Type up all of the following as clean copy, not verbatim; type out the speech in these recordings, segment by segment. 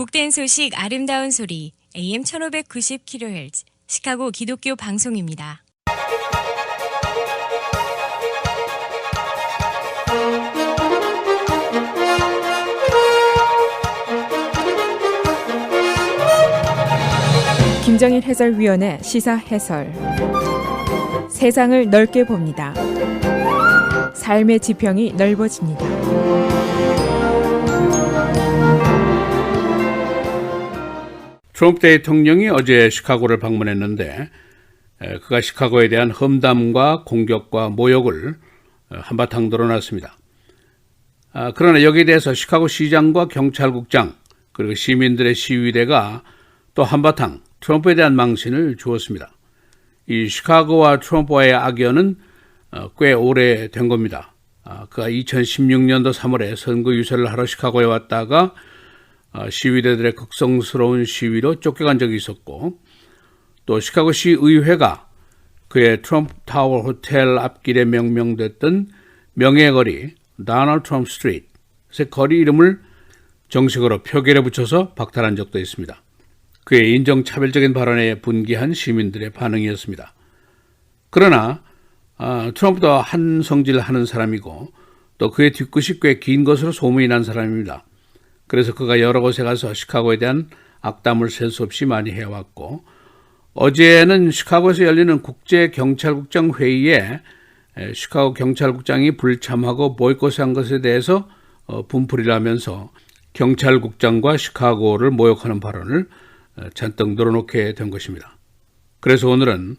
복된 소식 아름다운 소리 AM 1590kHz 시카고 기독교 방송입니다. 김정일 해설위원의 시사 해설. 세상을 넓게 봅니다. 삶의 지평이 넓어집니다. 트럼프 대통령이 어제 시카고를 방문했는데 그가 시카고에 대한 험담과 공격과 모욕을 한바탕 드러났습니다. 그러나 여기에 대해서 시카고 시장과 경찰국장 그리고 시민들의 시위대가 또 한바탕 트럼프에 대한 망신을 주었습니다. 이 시카고와 트럼프와의 악연은 꽤 오래된 겁니다. 그가 2016년도 3월에 선거 유세를 하러 시카고에 왔다가 시위대들의 극성스러운 시위로 쫓겨간 적이 있었고, 또 시카고시 의회가 그의 트럼프 타워 호텔 앞길에 명명됐던 명예거리 도널드 트럼프 스트리트의 거리 이름을 정식으로 표결에 붙여서 박탈한 적도 있습니다. 그의 인종차별적인 발언에 분개한 시민들의 반응이었습니다. 그러나 트럼프도 한 성질하는 사람이고 또 그의 뒤끝이 꽤 긴 것으로 소문이 난 사람입니다. 그래서 그가 여러 곳에 가서 시카고에 대한 악담을 셀 수 없이 많이 해왔고, 어제는 시카고에서 열리는 국제경찰국장 회의에 시카고 경찰국장이 불참하고 보이콧한 것에 대해서 분풀이를 하면서 경찰국장과 시카고를 모욕하는 발언을 잔뜩 늘어놓게 된 것입니다. 그래서 오늘은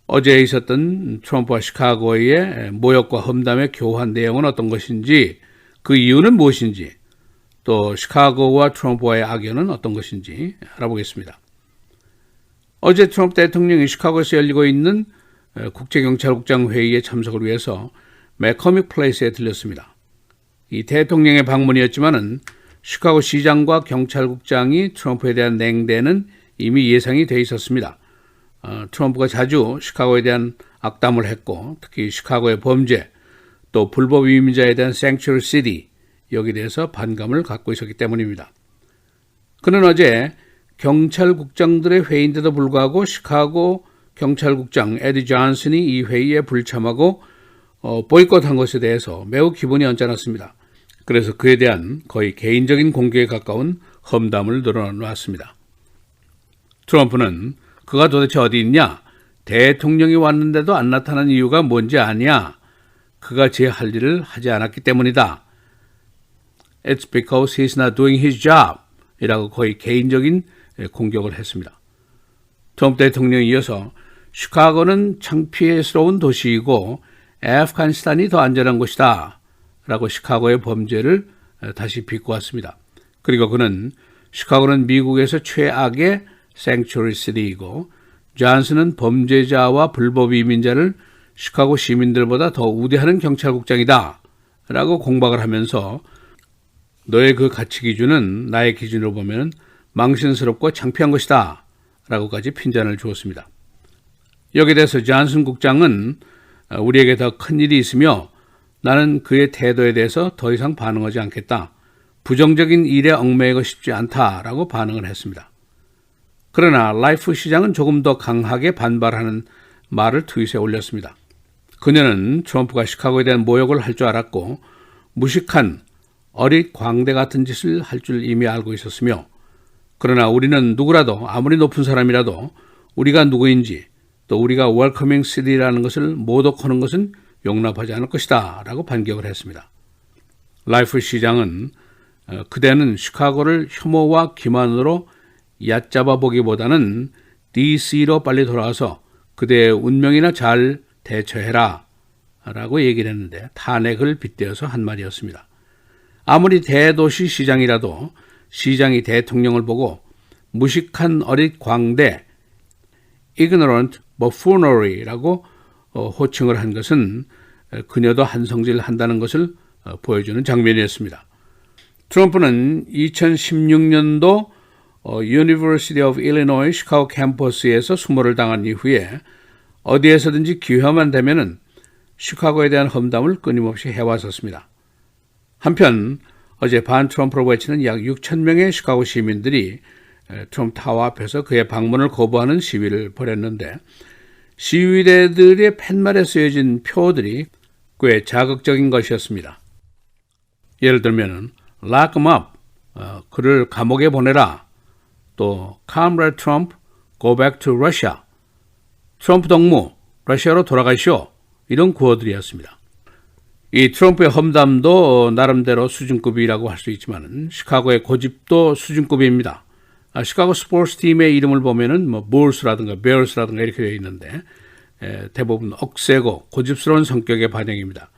어제 있었던 트럼프와 시카고의 모욕과 험담의 교환 내용은 어떤 것인지, 그 이유는 무엇인지, 또 시카고와 트럼프와의 악연은 어떤 것인지 알아보겠습니다. 어제 트럼프 대통령이 시카고에서 열리고 있는 국제경찰국장 회의에 참석을 위해서 맥커믹 플레이스에 들렸습니다. 이 대통령의 방문이었지만은 시카고 시장과 경찰국장이 트럼프에 대한 냉대는 이미 예상이 돼 있었습니다. 트럼프가 자주 시카고에 대한 악담을 했고, 특히 시카고의 범죄, 또 불법 이민자에 대한 Sanctuary City, 여기에 대해서 반감을 갖고 있었기 때문입니다. 그는 어제 경찰국장들의 회의인데도 불구하고 시카고 경찰국장 에디 존슨이 이 회의에 불참하고 보이콧한 것에 대해서 매우 기분이 언짢았습니다. 그래서 그에 대한 거의 개인적인 공격에 가까운 험담을 늘어놓았습니다. 트럼프는 그가 도대체 어디 있냐? 대통령이 왔는데도 안 나타난 이유가 뭔지 아냐? 그가 제 할 일을 하지 않았기 때문이다. It's because he's not doing his job 이라고 거의 개인적인 공격을 했습니다. 트럼프 대통령이 이어서 시카고는 창피스러운 도시이고 애프가니스탄이 더 안전한 곳이다 라고 시카고의 범죄를 다시 비꼬았습니다. 그리고 그는 시카고는 미국에서 최악의 Sanctuary City이고 존슨은 범죄자와 불법 이민자를 시카고 시민들보다 더 우대하는 경찰국장이다 라고 공박을 하면서 너의 그 가치 기준은 나의 기준으로 보면 망신스럽고 창피한 것이다 라고까지 핀잔을 주었습니다. 여기에 대해서 존슨 국장은 우리에게 더 큰 일이 있으며 나는 그의 태도에 대해서 더 이상 반응하지 않겠다. 부정적인 일에 얽매이고 싶지 않다라고 반응을 했습니다. 그러나 라이프 시장은 조금 더 강하게 반발하는 말을 트윗에 올렸습니다. 그녀는 트럼프가 시카고에 대한 모욕을 할 줄 알았고 무식한 어릿 광대 같은 짓을 할 줄 이미 알고 있었으며, 그러나 우리는 누구라도 아무리 높은 사람이라도 우리가 누구인지 또 우리가 웰커밍 시티라는 것을 모독하는 것은 용납하지 않을 것이다 라고 반격을 했습니다. 라이프 시장은 그대는 시카고를 혐오와 기만으로 얕잡아 보기보다는 DC로 빨리 돌아와서 그대의 운명이나 잘 대처해라 라고 얘기를 했는데 탄핵을 빗대어서 한 말이었습니다. 아무리 대도시 시장이라도 시장이 대통령을 보고 무식한 어릿 광대 ignorant buffoonery라고 호칭을 한 것은 그녀도 한성질 한다는 것을 보여주는 장면이었습니다. 트럼프는 2016년도 University of Illinois 시카고 캠퍼스에서 수모를 당한 이후에 어디에서든지 기회만 되면은 시카고에 대한 험담을 끊임없이 해왔었습니다. 한편 어제 반 트럼프로 외치는 약 6천 명의 시카고 시민들이 트럼프 타워 앞에서 그의 방문을 거부하는 시위를 벌였는데 시위대들의 팻말에 쓰여진 표들이 꽤 자극적인 것이었습니다. 예를 들면 Lock him up, 그를 감옥에 보내라. 또 Comrade Trump, go back to Russia. 트럼프 동무, 러시아로 돌아가시오. 이런 구호들이었습니다. 이 트럼프의 험담도 나름대로 수준급이라고 할 수 있지만 시카고의 고집도 수준급입니다. 시카고 스포츠 팀의 이름을 보면은 Bulls라든가 Bears라든가 이렇게 되어 있는데 대부분 억세고 고집스러운 성격의 반영입니다.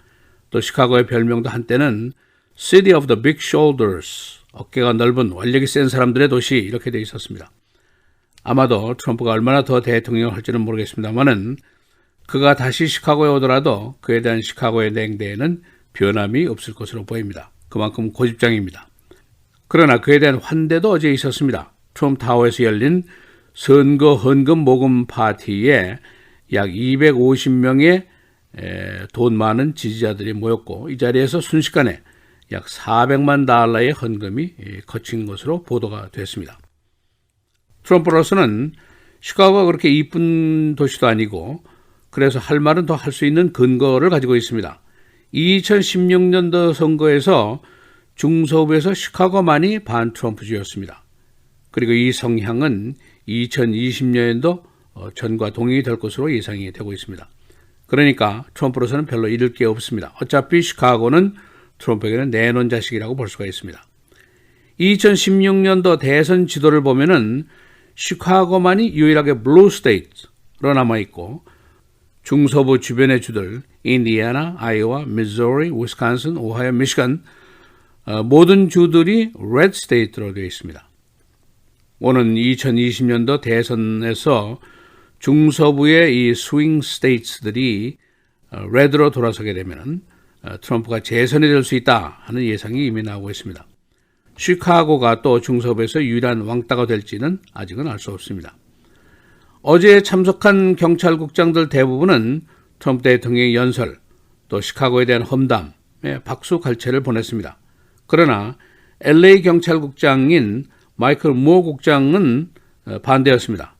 또 시카고의 별명도 한때는 City of the Big Shoulders, 어깨가 넓은 완력이 센 사람들의 도시 이렇게 되어 있었습니다. 아마도 트럼프가 얼마나 더 대통령을 할지는 모르겠습니다만은 그가 다시 시카고에 오더라도 그에 대한 시카고의 냉대에는 변함이 없을 것으로 보입니다. 그만큼 고집장입니다. 그러나 그에 대한 환대도 어제 있었습니다. 트럼프 타워에서 열린 선거 헌금 모금 파티에 약 250명의 돈 많은 지지자들이 모였고 이 자리에서 순식간에 약 400만 달러의 헌금이 거친 것으로 보도가 됐습니다. 트럼프로서는 시카고가 그렇게 이쁜 도시도 아니고 그래서 할 말은 더 할 수 있는 근거를 가지고 있습니다. 2016년도 선거에서 중서부에서 시카고만이 반 트럼프주였습니다. 그리고 이 성향은 2020년에도 전과 동일이 될 것으로 예상이 되고 있습니다. 그러니까 트럼프로서는 별로 잃을 게 없습니다. 어차피 시카고는 트럼프에게는 내놓은 자식이라고 볼 수가 있습니다. 2016년도 대선 지도를 보면은 시카고만이 유일하게 블루 스테이트로 남아있고 중서부 주변의 주들 인디애나, 아이오와, 미주리, 위스콘신, 오하이오, 미시간 모든 주들이 레드 스테이트로 되어 있습니다. 오는 2020년도 대선에서 중서부의 이 스윙 스테이트들이 레드로 돌아서게 되면 트럼프가 재선이 될 수 있다 하는 예상이 이미 나오고 있습니다. 시카고가 또 중서부에서 유일한 왕따가 될지는 아직은 알 수 없습니다. 어제 참석한 경찰국장들 대부분은 트럼프 대통령의 연설, 또 시카고에 대한 험담에 박수 갈채를 보냈습니다. 그러나 LA 경찰국장인 마이클 무어 국장은 반대였습니다.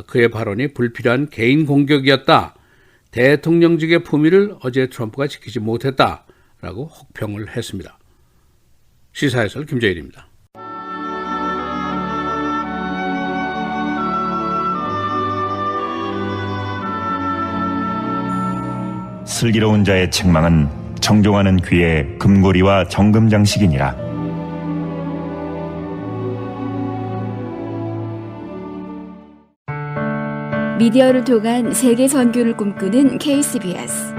그의 발언이 불필요한 개인 공격이었다. 대통령직의 품위를 어제 트럼프가 지키지 못했다라고 혹평을 했습니다. 시사해설 김재일입니다. 슬기로운 자의 책망은 정종하는 귀의 금고리와 정금장식이니라. 미디어를 통한 세계 선교를 꿈꾸는 KCBS.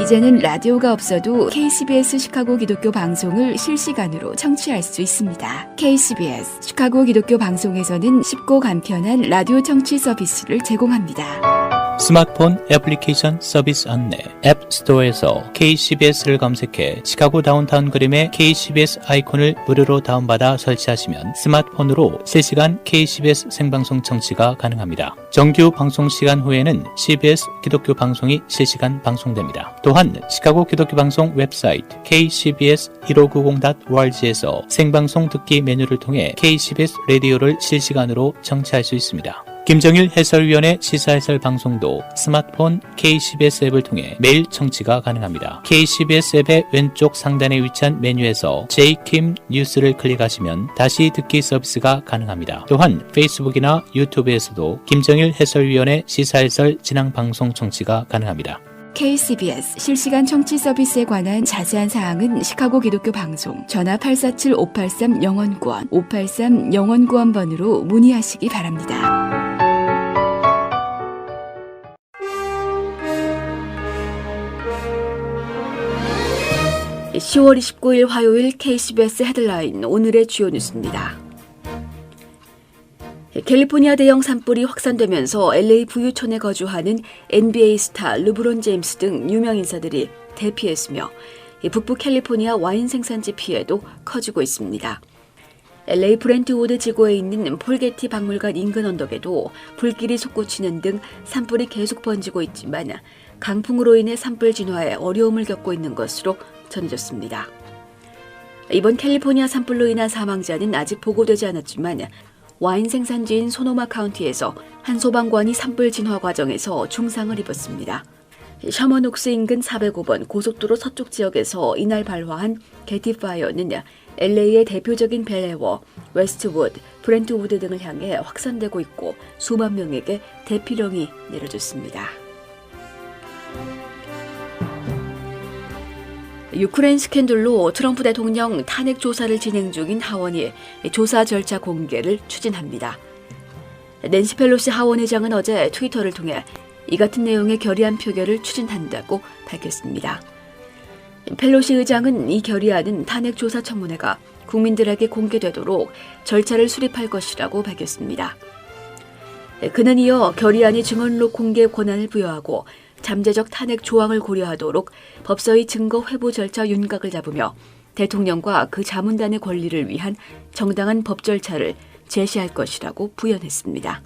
이제는 라디오가 없어도 KCBS 시카고 기독교 방송을 실시간으로 청취할 수 있습니다. KCBS 시카고 기독교 방송에서는 쉽고 간편한 라디오 청취 서비스를 제공합니다. 스마트폰 애플리케이션 서비스 안내 앱 스토어에서 KCBS를 검색해 시카고 다운타운 그림의 KCBS 아이콘을 무료로 다운받아 설치하시면 스마트폰으로 실시간 KCBS 생방송 청취가 가능합니다. 정규 방송 시간 후에는 CBS 기독교 방송이 실시간 방송됩니다. 또한 시카고 기독교 방송 웹사이트 kcbs1590.org에서 생방송 듣기 메뉴를 통해 KCBS 라디오를 실시간으로 청취할 수 있습니다. 김정일 해설위원의 시사해설 방송도 스마트폰 KCBS 앱을 통해 매일 청취가 가능합니다. KCBS 앱의 왼쪽 상단에 위치한 메뉴에서 J킴 뉴스를 클릭하시면 다시 듣기 서비스가 가능합니다. 또한 페이스북이나 유튜브에서도 김정일 해설위원의 시사해설 진행 방송 청취가 가능합니다. KCBS 실시간 청취 서비스에 관한 자세한 사항은 시카고 기독교 방송 전화 847-583-영원구원 583-영원구원번으로 문의하시기 바랍니다. 10월 29일 화요일 KCBS 헤드라인 오늘의 주요 뉴스입니다. 캘리포니아 대형 산불이 확산되면서 LA 부유촌에 거주하는 NBA 스타 르브론 제임스 등 유명 인사들이 대피했으며 북부 캘리포니아 와인 생산지 피해도 커지고 있습니다. LA 브렌트우드 지구에 있는 폴게티 박물관 인근 언덕에도 불길이 솟구치는 등 산불이 계속 번지고 있지만 강풍으로 인해 산불 진화에 어려움을 겪고 있는 것으로 전해졌습니다. 이번 캘리포니아 산불로 인한 사망자는 아직 보고되지 않았지만 와인 생산지인 소노마 카운티에서 한 소방관이 산불 진화 과정에서 중상을 입었습니다. 셔먼옥스 인근 405번 고속도로 서쪽 지역에서 이날 발화한 게티파이어는 LA의 대표적인 벨에워, 웨스트우드, 브렌트우드 등을 향해 확산되고 있고 수만 명에게 대피령이 내려졌습니다. 유크레인 스캔들로 트럼프 대통령 탄핵 조사를 진행 중인 하원이 조사 절차 공개를 추진합니다. 낸시 펠로시 하원의장은 어제 트위터를 통해 이 같은 내용의 결의안 표결을 추진한다고 밝혔습니다. 펠로시 의장은 이 결의안은 탄핵 조사 청문회가 국민들에게 공개되도록 절차를 수립할 것이라고 밝혔습니다. 그는 이어 결의안이 증언록 공개 권한을 부여하고 잠재적 탄핵 조항을 고려하도록 법서의 증거 회부 절차 윤곽을 잡으며 대통령과 그 자문단의 권리를 위한 정당한 법 절차를 제시할 것이라고 부연했습니다.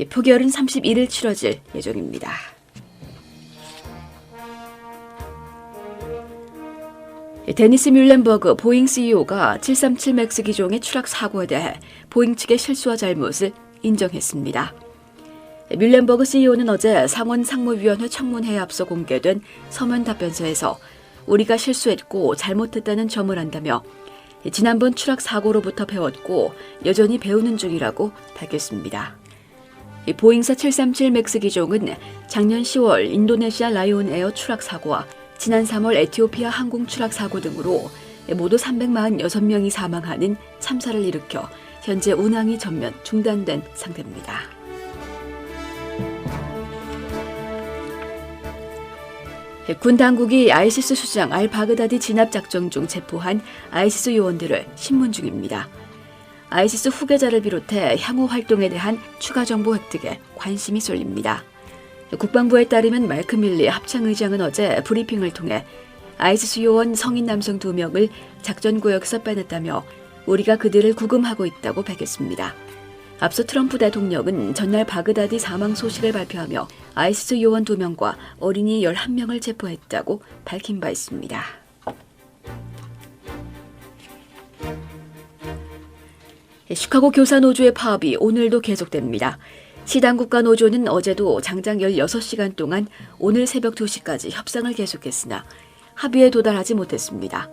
표결은 31일 치러질 예정입니다. 데니스 뮬렌버그 보잉 CEO가 737 맥스 기종의 추락 사고에 대해 보잉 측의 실수와 잘못을 인정했습니다. 뮬렌버그 CEO는 어제 상원 상무위원회 청문회에 앞서 공개된 서면 답변서에서 우리가 실수했고 잘못했다는 점을 안다며 지난번 추락 사고로부터 배웠고 여전히 배우는 중이라고 밝혔습니다. 보잉사 737 맥스 기종은 작년 10월 인도네시아 라이온 에어 추락 사고와 지난 3월 에티오피아 항공 추락 사고 등으로 모두 346명이 사망하는 참사를 일으켜 현재 운항이 전면 중단된 상태입니다. 군 당국이 아이시스 수장 알바그다디 진압 작전 중 체포한 아이시스 요원들을 신문 중입니다. 아이시스 후계자를 비롯해 향후 활동에 대한 추가 정보 획득에 관심이 쏠립니다. 국방부에 따르면 마이크 밀리 합창의장은 어제 브리핑을 통해 아이시스 요원 성인 남성 2명을 작전구역에서 빼냈다며 우리가 그들을 구금하고 있다고 밝혔습니다. 앞서 트럼프 대통령은 전날 바그다디 사망 소식을 발표하며 아이시스 요원 2명과 어린이 11명을 체포했다고 밝힌 바 있습니다. 시카고 교사노조의 파업이 오늘도 계속됩니다. 시당국가 노조는 어제도 장장 16시간 동안 오늘 새벽 2시까지 협상을 계속했으나 합의에 도달하지 못했습니다.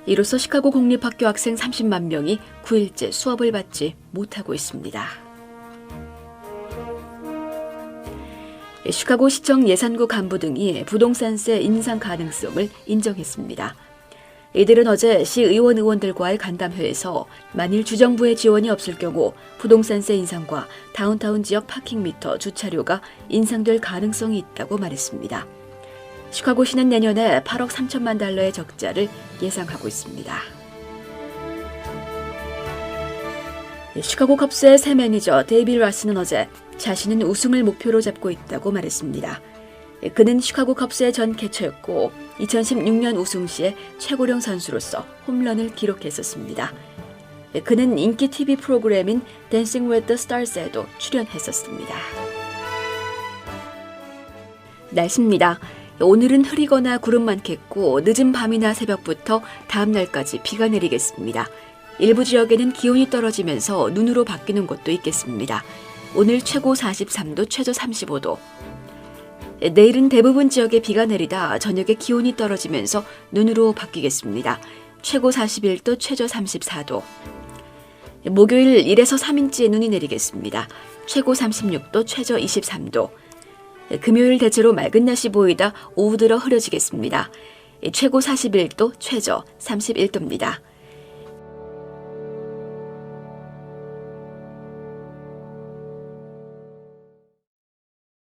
이로써 시카고 공립학교 학생 30만 명이 9일째 수업을 받지 못하고 있습니다. 시카고 시청 예산구 간부 등이 부동산세 인상 가능성을 인정했습니다. 이들은 어제 시의원들과의 간담회에서 만일 주정부의 지원이 없을 경우 부동산세 인상과 다운타운 지역 파킹미터 주차료가 인상될 가능성이 있다고 말했습니다. 시카고시는 내년에 8억 3천만 달러의 적자를 예상하고 있습니다. 시카고 컵스의 새 매니저 데이비 라스는 어제 자신은 우승을 목표로 잡고 있다고 말했습니다. 그는 시카고 컵스의 전 캐쳐였고 2016년 우승 시에 최고령 선수로서 홈런을 기록했었습니다. 그는 인기 TV 프로그램인 댄싱 with the Stars에도 출연했었습니다. 날씨입니다. 오늘은 흐리거나 구름 많겠고 늦은 밤이나 새벽부터 다음 날까지 비가 내리겠습니다. 일부 지역에는 기온이 떨어지면서 눈으로 바뀌는 곳도 있겠습니다. 오늘 최고 43도, 최저 35도. 내일은 대부분 지역에 비가 내리다 저녁에 기온이 떨어지면서 눈으로 바뀌겠습니다. 최고 41도, 최저 34도. 목요일 1에서 3인치의 눈이 내리겠습니다. 최고 36도, 최저 23도. 금요일 대체로 맑은 날씨 보이다 오후 들어 흐려지겠습니다. 최고 41도, 최저 31도입니다.